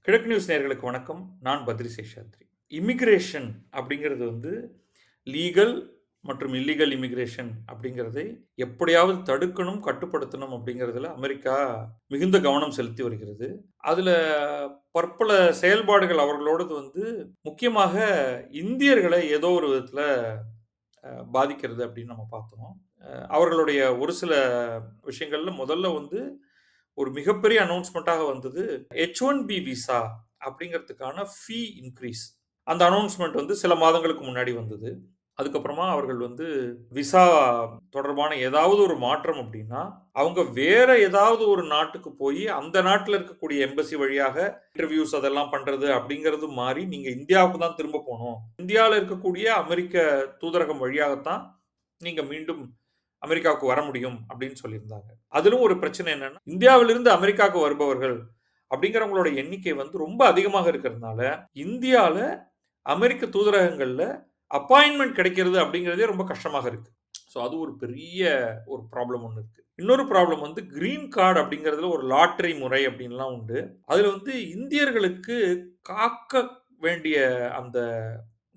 கிழக்கு நியூஸ் நேயர்களுக்கு வணக்கம். நான் பத்ரி சேஷாத்ரி. இமிகிரேஷன் அப்படிங்கிறது வந்து லீகல் மற்றும் இல்லீகல் இமிகிரேஷன் அப்படிங்கிறதை எப்படியாவது தடுக்கணும், கட்டுப்படுத்தணும் அப்படிங்கிறதுல அமெரிக்கா மிகுந்த கவனம் செலுத்தி வருகிறது. அதுல பற்பல செயல்பாடுகள் அவர்களோடது வந்து முக்கியமாக இந்தியர்களை ஏதோ ஒரு விதத்துல பாதிக்கிறது அப்படின்னு நம்ம பார்த்தோம். அவர்களுடைய ஒரு சில விஷயங்கள்ல முதல்ல வந்து ஒரு மிகப்பெரிய அனௌன்ஸ்மெண்ட்டாக வந்தது H1B விசா அப்படிங்கிறதுக்கான ஃபீ இன்க்ரீஸ். அந்த அனௌன்ஸ்மெண்ட் வந்து சில மாதங்களுக்கு முன்னாடி வந்தது. அதுக்கப்புறமா அவர்கள் வந்து விசா தொடர்பான ஏதாவது ஒரு மாற்றம் அப்படின்னா, அவங்க வேற ஏதாவது ஒரு நாட்டுக்கு போய் அந்த நாட்டுல இருக்கக்கூடிய எம்பசி வழியாக இன்டர்வியூஸ் அதெல்லாம் பண்றது அப்படிங்கிறது மாறி, நீங்க இந்தியாவுக்கு தான் திரும்ப போணும். இந்தியால இருக்கக்கூடிய அமெரிக்க தூதரகம் வழியாகத்தான் நீங்க மீண்டும் அமெரிக்காவுக்கு வர முடியும் அப்படின்னு சொல்லியிருந்தாங்க. அதிலும் ஒரு பிரச்சனை என்னன்னா, இந்தியாவிலிருந்து அமெரிக்காவுக்கு வருபவர்கள் அப்படிங்கிறவங்களோட எண்ணிக்கை வந்து ரொம்ப அதிகமாக இருக்கிறதுனால, இந்தியால அமெரிக்க தூதரகங்கள்ல அப்பாயின்ட்மெண்ட் கிடைக்கிறது அப்படிங்கிறதே ரொம்ப கஷ்டமாக இருக்கு. ஸோ அது ஒரு பெரிய ஒரு ப்ராப்ளம் ஒண்ணு இருக்கு. இன்னொரு ப்ராப்ளம் வந்து கிரீன் கார்டு அப்படிங்கிறதுல ஒரு லாட்டரி முறை அப்படின்லாம் உண்டு. அதுல வந்து இந்தியர்களுக்கு காக்க வேண்டிய அந்த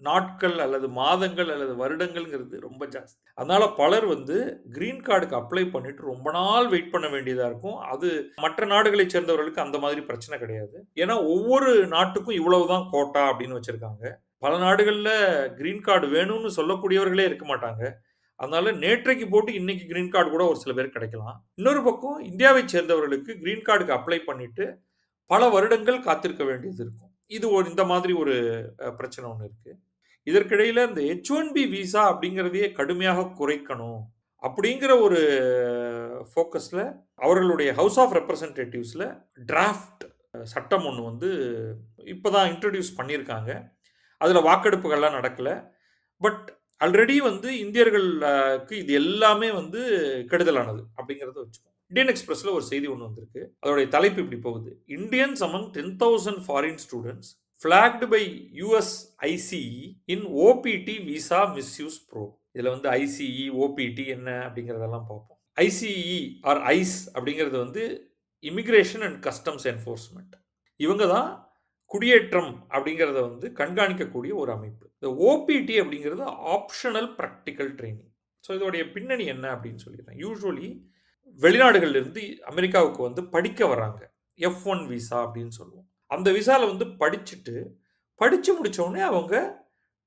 நாட்கள் அல்லது மாதங்கள் அல்லது வருடங்கள்ங்கிறது ரொம்ப ஜாஸ்தி. அதனால பலர் வந்து கிரீன் கார்டுக்கு அப்ளை பண்ணிட்டு ரொம்ப நாள் வெயிட் பண்ண வேண்டியதா இருக்கும். அது மற்ற நாடுகளைச் சேர்ந்தவர்களுக்கு அந்த மாதிரி பிரச்சனை கிடையாது. ஏன்னா ஒவ்வொரு நாட்டுக்கும் இவ்வளவுதான் கோட்டா அப்படின்னு வச்சிருக்காங்க. பல நாடுகள்ல கிரீன் கார்டு வேணும்னு சொல்லக்கூடியவர்களே இருக்க மாட்டாங்க. அதனால நேற்றைக்கு போட்டு இன்னைக்கு கிரீன் கார்டு கூட ஒரு சில பேருக்கு கிடைக்கலாம். இன்னொரு பக்கம் இந்தியாவைச் சேர்ந்தவர்களுக்கு கிரீன் கார்டுக்கு அப்ளை பண்ணிட்டு பல வருடங்கள் காத்திருக்க வேண்டியது இருக்கும். இது இந்த மாதிரி ஒரு பிரச்சனை ஒண்ணு இருக்கு. இதற்கிடையில இந்த H1B விசா அப்படிங்கிறதையே கடுமையாக குறைக்கணும் அப்படிங்கிற ஒரு ஃபோக்கஸ்ல அவர்களுடைய ஹவுஸ் ஆஃப் ரெப்ரசன்டேட்டிவ்ஸ்ல டிராஃப்ட் சட்டம் ஒன்று வந்து இப்போதான் இன்ட்ரடியூஸ் பண்ணியிருக்காங்க. அதில் வாக்கெடுப்புகள்லாம் நடக்கல. பட் ஆல்ரெடி வந்து இந்தியர்களுக்கு இது எல்லாமே வந்து கெடுதலானது அப்படிங்கிறத வச்சுக்கோம். இந்தியன் எக்ஸ்பிரஸ்ல ஒரு செய்தி ஒன்று வந்திருக்கு. அதோடைய தலைப்பு இப்படி போகுது: Indians among 10,000 foreign students flagged by US ICE in OPT visa misuse probe. இதுல வந்து ICE, OPT என்ன அப்படிங்கிறதெல்லாம் பார்ப்போம். ICE ஆர் ஐஸ் அப்படிங்கிறது வந்து இமிகிரேஷன் அண்ட் கஸ்டம்ஸ் என்ஃபோர்ஸ்மெண்ட். இவங்க தான் குடியேற்றம் அப்படிங்கிறத வந்து கண்காணிக்கக்கூடிய ஒரு அமைப்பு. இந்த ஓபிடி அப்படிங்கிறது ஆப்ஷனல் ப்ராக்டிக்கல் ட்ரைனிங். ஸோ இதோடைய பின்னணி என்ன அப்படின்னு சொல்லிடுறேன். யூஸ்வலி வெளிநாடுகள்ல இருந்து அமெரிக்காவுக்கு வந்து படிக்க வராங்க. F1 விசா அப்படின்னு சொல்லுவோம். அந்த விசால வந்து படிச்சு முடிச்ச உடனே அவங்க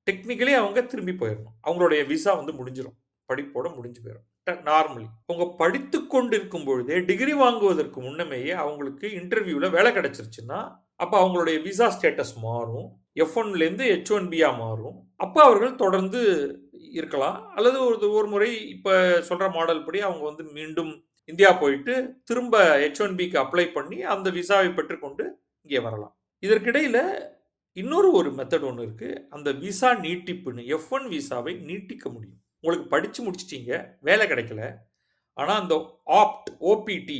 டெக்னிக்கலி அவங்க திரும்பி போயிடணும். அவங்களுடைய விசா வந்து முடிஞ்சிடும். படிப்போட முடிஞ்சு போயிடும். நார்மலி அவங்க படித்து கொண்டிருக்கும் பொழுதே டிகிரி வாங்குவதற்கு முன்னமேயே அவங்களுக்கு இன்டர்வியூல வேலை கிடைச்சிருச்சுன்னா அப்ப அவங்களுடைய விசா ஸ்டேட்டஸ் மாறும். F1லேருந்து H1Bயா மாறும். அப்ப அவர்கள் தொடர்ந்து இருக்கலாம். அல்லது ஒரு முறை இப்ப சொல்ற மாடல் படி அவங்க வந்து மீண்டும் இந்தியா போயிட்டு திரும்ப H1Bக்கு அப்ளை பண்ணி அந்த விசாவை பெற்றுக்கொண்டு இங்கே வரலாம். இதற்கிடையில இன்னொரு ஒரு மெத்தட் ஒன்று இருக்கு. அந்த விசா நீட்டிப்புன்னு F1 விசாவை நீட்டிக்க முடியும். உங்களுக்கு படிச்சு முடிச்சிட்டீங்க, வேலை கிடைக்கல. ஆனா அந்த ஓபிடி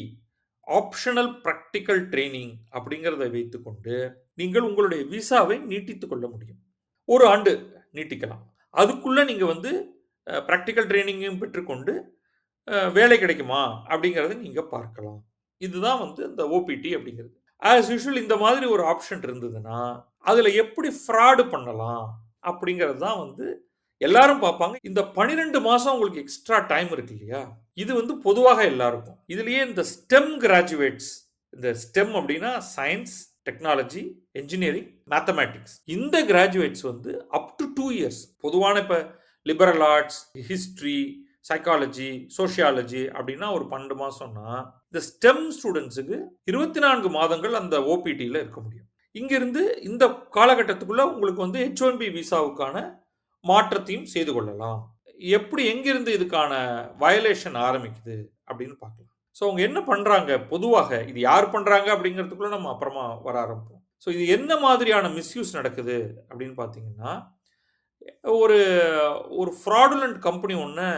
ஆப்ஷனல் ப்ராக்டிக்கல் ட்ரைனிங் அப்படிங்கிறத வைத்துக்கொண்டு நீங்கள் உங்களுடைய விசாவை நீட்டித்துக் கொள்ள முடியும். ஒரு ஆண்டு நீட்டிக்கலாம். அதுக்குள்ள நீங்க வந்து ப்ராக்டிக்கல் ட்ரைனிங்கையும் பெற்றுக்கொண்டு வேலை கிடைக்குமா அப்படிங்கிறத நீங்க பார்க்கலாம். இதுதான் வந்து இந்த ஓபிடி அப்படிங்கிறது. ஆஸ் யூஷுவல் இந்த மாதிரி ஒரு ஆப்ஷன் இருந்ததுன்னா அதுல எப்படி ஃப்ராடு பண்ணலாம் அப்படிங்கிறது தான் வந்து எல்லாரும் பார்ப்பாங்க. இந்த 12 மாசம் உங்களுக்கு எக்ஸ்ட்ரா டைம் இருக்கு இல்லையா? இது வந்து பொதுவாக எல்லாருக்கும். இதுலயே இந்த ஸ்டெம் கிராஜுவேட்ஸ், இந்த ஸ்டெம் அப்படின்னா சயின்ஸ், டெக்னாலஜி, என்ஜினியரிங், மேத்தமேட்டிக்ஸ். இந்த கிராஜுவேட்ஸ் வந்து அப் டு 2 இயர்ஸ் பொதுவான இப்ப liberal arts, history, psychology, sociology அப்படின்னா ஒரு 12 மாசம்னா இந்த ஸ்டெம் ஸ்டூடெண்ட்ஸுக்கு 24 மாதங்கள் அந்த ஓபிடியில் இருக்க முடியும். இங்கிருந்து இந்த காலகட்டத்துக்குள்ள உங்களுக்கு வந்து H1B விசாவுக்கான மாற்றத்தையும் செய்து கொள்ளலாம். எப்படி எங்கிருந்து இதுக்கான வயலேஷன் ஆரம்பிக்குது அப்படின்னு பார்க்கலாம். ஸோ அவங்க என்ன பண்றாங்க பொதுவாக, இது யார் பண்றாங்க அப்படிங்கிறதுக்குள்ள நம்ம அப்புறமா வர ஆரம்பிப்போம். ஸோ இது என்ன மாதிரியான மிஸ்யூஸ் நடக்குது அப்படின்னு பார்த்தீங்கன்னா, ஒரு ஒரு ஃப்ராடுலண்ட் கம்பெனி ஒன்று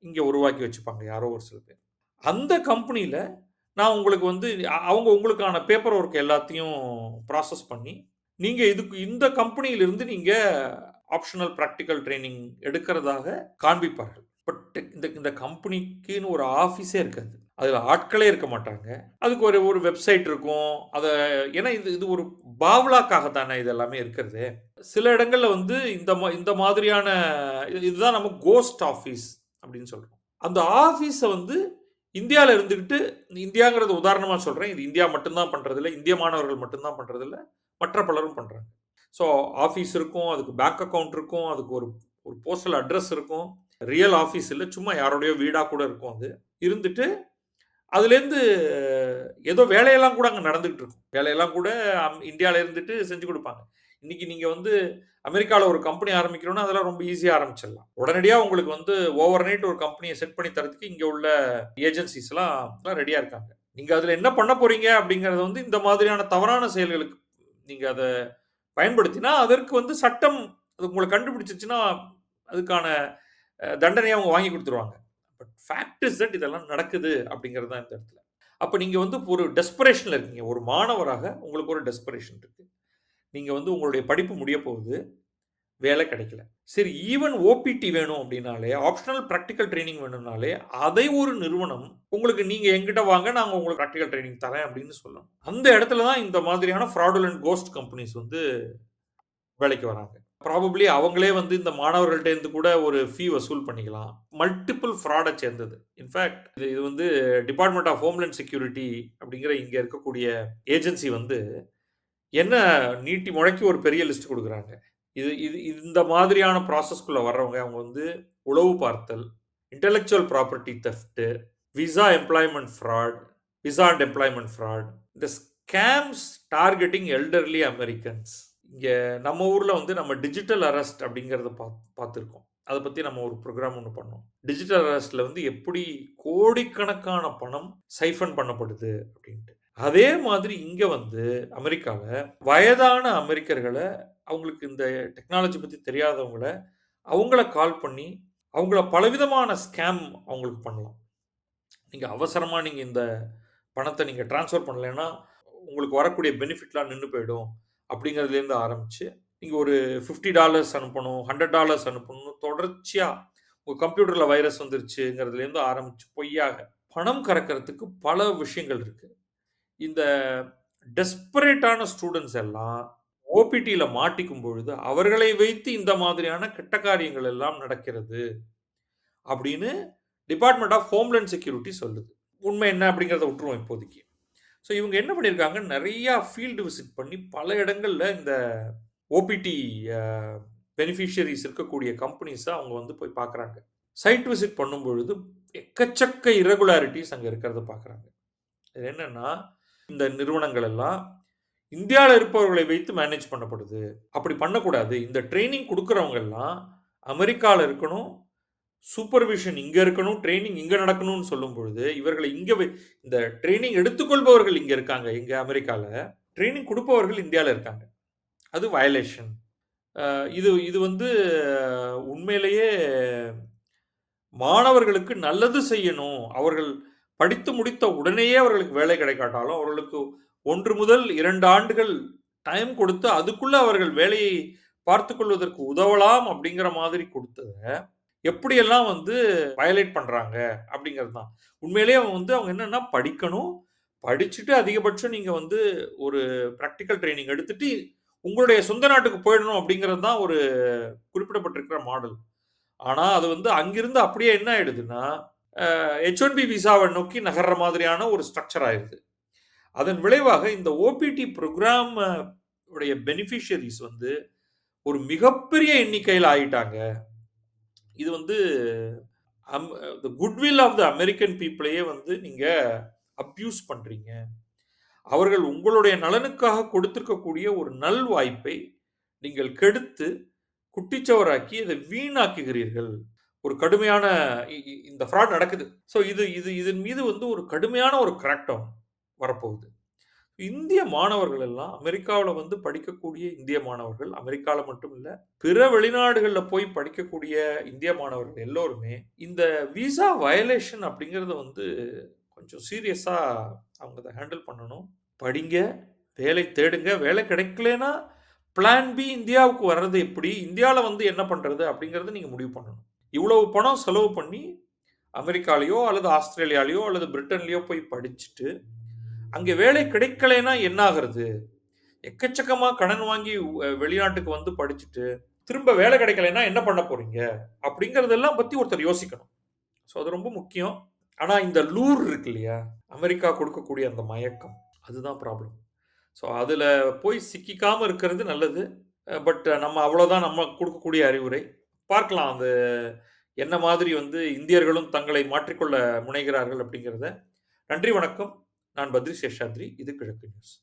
இங்கே உருவாக்கி வச்சுப்பாங்க யாரோ ஒரு சில பேர். அந்த கம்பெனியில நான் உங்களுக்கு வந்து அவங்க உங்களுக்கான பேப்பர் ஒர்க் எல்லாத்தையும் ப்ராசஸ் பண்ணி நீங்க இந்த கம்பெனியிலிருந்து நீங்க ஆப்ஷனல் ப்ராக்டிக்கல் ட்ரைனிங் எடுக்கிறதாக காண்பிப்பார்கள். பட் இந்த கம்பெனிக்குன்னு ஒரு ஆஃபீஸே இருக்காது. அதில் ஆட்களே இருக்க மாட்டாங்க. அதுக்கு ஒரு ஒரு வெப்சைட் இருக்கும். ஏன்னா இது இது ஒரு பாவ்லாக்காக தானே இது எல்லாமே இருக்கிறது. சில இடங்கள்ல வந்து இந்த மாதிரியான இதுதான் நம்ம கோஸ்ட் ஆஃபீஸ் அப்படின்னு சொல்றோம். அந்த ஆஃபீஸ வந்து இந்தியால இருந்துகிட்டு, இந்தியாங்கிறது உதாரணமா சொல்றேன். இது இந்தியா மட்டும் தான் பண்றதில்ல. இந்திய மாணவர்கள் மட்டும் தான் பண்றதில்ல. மற்ற பலரும் பண்றாங்க. ஸோ ஆஃபீஸ் இருக்கும், அதுக்கு பேங்க் அக்கவுண்ட் இருக்கும், அதுக்கு ஒரு ஒரு போஸ்டல் அட்ரஸ் இருக்கும். ரியல் ஆஃபீஸ் இல்ல. சும்மா யாரோடையோ வீடா கூட இருக்கும் அது. இருந்துட்டு அதுலேருந்து ஏதோ வேலையெல்லாம் கூட அங்க நடந்துகிட்டு இருக்கும். வேலையெல்லாம் கூட இந்தியால இருந்துட்டு செஞ்சு குடுப்பாங்க. இன்னைக்கு நீங்க வந்து அமெரிக்கால ஒரு கம்பெனி ஆரம்பிக்கணும்னா, அதெல்லாம் ரொம்ப ஈஸியா ஆரம்பிச்சிடலாம். உடனடியா உங்களுக்கு வந்து ஓவர் நைட் ஒரு கம்பெனிய செட் பண்ணி தரதுக்கு இங்க உள்ள ஏஜென்சிஸ்லாம் ரெடியா இருக்காங்க. நீங்க அதுல என்ன பண்ண போறீங்க அப்படிங்கிறது வந்து இந்த மாதிரியான தவறான செயல்களுக்கு நீங்க அத பயன்படுத்தினா, அதற்கு வந்து சட்டம் அது உங்கள கண்டுபிடிச்சுச்சுன்னா, அதுக்கான தண்டனைய அவங்க வாங்கி குடுத்துருவாங்க. பட் ஃபேக்ட் இஸ் தட் இதெல்லாம் நடக்குது அப்படிங்கிறது தான் இந்த இடத்துல. அப்ப நீங்க வந்து ஒரு டெஸ்பரேஷன்ல இருக்கீங்க. ஒரு மாணவராக உங்களுக்கு ஒரு டெஸ்பரேஷன் இருக்கு. நீங்க வந்து உங்களுடைய படிப்பு முடிய போகுது. வேலை கிடைக்கல. சரி ஈவன் ஓபிடி வேணும் அப்படின்னாலே, ஆப்ஷனல் பிராக்டிகல் ட்ரெய்னிங் வேணும்னாலே, அதை ஒரு நிறுவனம் உங்களுக்கு நீங்க என்கிட்ட வாங்க நாங்க உங்களுக்கு பிராக்டிகல் ட்ரெய்னிங் தரேன் அப்படின்னு சொல்லணும். அந்த இடத்துல தான் இந்த மாதிரியான ஃப்ராடுலன்ட் கோஸ்ட் கம்பெனிஸ் வந்து வேலைக்கு வராங்க. ப்ராபப்ளி அவங்களே வந்து இந்த மாணவர்கள்ட்ட இருந்து கூட ஒரு ஃபீ வசூல் பண்ணிக்கலாம். மல்டிபிள் ஃப்ராட சேர்ந்தது. இன்ஃபாக்ட் இது வந்து டிபார்ட்மெண்ட் ஆஃப் ஹோம்லேண்ட் செக்யூரிட்டி அப்படிங்கிற இங்க இருக்கக்கூடிய ஏஜென்சி வந்து என்ன நீட்டி முழக்கி ஒரு பெரிய லிஸ்ட் குடுக்குறாங்க. இது இது இந்த மாதிரியான ப்ராசஸ்க்குள்ள வர்றவங்க அவங்க வந்து உளவு பார்த்தல், intellectual property theft, visa employment fraud, visa and employment fraud, இந்த ஸ்கேம்ஸ் டார்கெட்டிங் எல்டர்லி அமெரிக்கன்ஸ். இங்க நம்ம ஊர்ல வந்து நம்ம டிஜிட்டல் அரெஸ்ட் அப்படிங்கிறத பார்த்துருக்கோம். அத பத்தி நம்ம ஒரு ப்ரோகிராம் ஒண்ணு பண்ணோம். டிஜிட்டல் அரெஸ்ட்ல வந்து எப்படி கோடிக்கணக்கான பணம் சைஃபன் பண்ணப்படுது அப்படின்ட்டு. அதே மாதிரி இங்க வந்து அமெரிக்கால வயதான அமெரிக்கர்கள அவங்களுக்கு இந்த டெக்னாலஜி பத்தி தெரியாதவங்கள, அவங்கள கால் பண்ணி, அவங்கள பலவிதமான ஸ்கேம் அவங்களுக்கு பண்ணலாம். நீங்க அவசரமா நீங்க இந்த பணத்த நீங்க ட்ரான்ஸ்ஃபர் பண்ணலைன்னா, உங்களுக்கு வரக்கூடிய பெனிஃபிட்லாம் நின்னு போயிடும். அப்படிங்கிறதுலேருந்து ஆரம்பிச்சு, நீங்க ஒரு $50 அனுப்பணும், $100 அனுப்பணும்னு தொடர்ச்சியா உங்க கம்ப்யூட்டர்ல வைரஸ் வந்துருச்சுங்கிறதுலேருந்து ஆரம்பிச்சு பொய்யாக பணம் கறக்கிறதுக்கு பல விஷயங்கள் இருக்கு. இந்த டெஸ்பரேட்டான ஸ்டூடண்ட்ஸ் எல்லாம் ஓபிடில மாட்டிக்கும் பொழுது, அவர்களை வைத்து இந்த மாதிரியான கெட்ட காரியங்கள் எல்லாம் நடக்கிறது. அப்படின்னு டிபார்ட்மெண்ட் ஆஃப் ஹோம்லேண்ட் செக்யூரிட்டி சொல்லுது. உண்மை என்ன அப்படிங்கிறத விட்டுருவோம் இப்போதைக்கு. ஸோ இவங்க என்ன பண்ணியிருக்காங்க, நிறையா ஃபீல்டு விசிட் பண்ணி பல இடங்கள்ல இந்த ஓபிடி பெனிஃபிஷியரிஸ் இருக்கக்கூடிய கம்பெனிஸை அவங்க வந்து போய் பார்க்குறாங்க. சைட் விசிட் பண்ணும்பொழுது எக்கச்சக்க இரகுலாரிட்டிஸ் அங்கே இருக்கிறத பார்க்குறாங்க. இது என்னன்னா, இந்த நிறுவனங்கள் எல்லாம் இந்தியாவில் இருப்பவர்களை வைத்து மேனேஜ் பண்ணப்படுது. அப்படி பண்ணக்கூடாது. இந்த ட்ரைனிங் கொடுக்குறவங்க எல்லாம் அமெரிக்காவில் இருக்கணும், சூப்பர்விஷன் இங்க இருக்கணும், ட்ரெய்னிங் இங்க நடக்கணும்னு சொல்லும் பொழுது, இவர்களை இந்த ட்ரெய்னிங் எடுத்துக்கொள்பவர்கள் இங்க இருக்காங்க, இங்க அமெரிக்கால. ட்ரெய்னிங் குடுப்பவர்கள் இந்தியால இருக்காங்க. அது வயலேஷன். இது இது வந்து உண்மையிலேயே மாணவர்களுக்கு நல்லது செய்யணும். அவர்கள் படித்து முடித்த உடனேயே அவர்களுக்கு வேலை கிடைக்காட்டாலும், அவர்களுக்கு 1 முதல் 2 ஆண்டுகள் டைம் கொடுத்து, அதுக்குள்ள அவர்கள் வேலையை பார்த்துக் கொள்வதற்கு உதவலாம் அப்படிங்கிற மாதிரி கொடுத்தத, எப்படியெல்லாம் வந்து வயலேட் பண்றாங்க அப்படிங்கிறது தான். உண்மையிலேயே அவங்க என்னன்னா படிக்கணும். படிச்சுட்டு அதிகபட்சம் நீங்க வந்து ஒரு பிராக்டிகல் ட்ரெய்னிங் எடுத்துட்டு, உங்களுடைய சொந்த நாட்டுக்கு போயிடணும் அப்படிங்கிறது தான் ஒரு குறிப்பிடப்பட்டிருக்கிற மாடல். ஆனா, அது வந்து அங்கிருந்து அப்படியே என்ன ஆயிடுதுன்னா, H1B விசாவை நோக்கி நகர்ற மாதிரியான ஒரு ஸ்ட்ரக்சர் ஆயிருது. அதன் விளைவாக இந்த ஓபிடி புரோகிராம் உடைய பெனிஃபிஷியரிஸ் வந்து ஒரு மிகப்பெரிய எண்ணிக்கையில் ஆயிட்டாங்க. இது வந்து தி குட்வில் ஆஃப் தி அமெரிக்கன் பீப்பிளையே வந்து நீங்க அப்யூஸ் பண்றீங்க. அவர்கள் உங்களுடைய நலனுக்காக கொடுத்திருக்கக்கூடிய ஒரு நல் வாய்ப்பை நீங்கள் கெடுத்து, குட்டிச்சவராக்கி அதை வீணாக்குகிறீர்கள். ஒரு கடுமையான இந்த ஃப்ராட் நடக்குது. ஸோ இதன் மீது வந்து ஒரு கடுமையான ஒரு கிராக்டவுன் வரப்போகுது. இந்திய மாணவர்கள் எல்லாம் அமெரிக்காவுல வந்து படிக்கக்கூடிய இந்திய மாணவர்கள், அமெரிக்கால மட்டும் இல்ல, பிற வெளிநாடுகள்ல போய் படிக்கக்கூடிய இந்திய மாணவர்கள் எல்லோருமே, இந்த விசா வயலேஷன் அப்படிங்கிறத வந்து கொஞ்சம் சீரியஸா அவங்க அத ஹேண்டில் பண்ணணும். படிங்க, வேலை தேடுங்க. வேலை கிடைக்கலன்னா, பிளான் பி இந்தியாவுக்கு வர்றது எப்படி? இந்தியால வந்து என்ன பண்றது? அப்படிங்கிறத நீங்க முடிவு பண்ணணும். இவ்வளவு பணம் செலவு பண்ணி, அமெரிக்காலயோ அல்லது ஆஸ்திரேலியாலயோ அல்லது பிரிட்டன்லயோ போய் படிச்சுட்டு அங்கே வேலை கிடைக்கலைன்னா என்ன ஆகுறது? எக்கச்சக்கமா கடன் வாங்கி வெளிநாட்டுக்கு வந்து படிச்சுட்டு திரும்ப வேலை கிடைக்கலைன்னா என்ன பண்ண போறீங்க? அப்படிங்கிறதெல்லாம் பத்தி ஒருத்தர் யோசிக்கணும். ஸோ அது ரொம்ப முக்கியம். ஆனா இந்த லூர் இருக்கு இல்லையா? அமெரிக்கா கொடுக்கக்கூடிய அந்த மயக்கம். அதுதான் ப்ராப்ளம். ஸோ அதில போய் சிக்கிக்காம இருக்கிறது நல்லது. பட் நம்ம அவ்வளோதான் நம்ம கொடுக்கக்கூடிய அறிவுரை. பார்க்கலாம் அது என்ன மாதிரி வந்து இந்தியர்களும் தங்களை மாற்றிக்கொள்ள முனைகிறார்கள் அப்படிங்கிறத. நன்றி, வணக்கம். நான் பத்ரி சேஷாத்ரி. இது கிழக்கு நியூஸ்.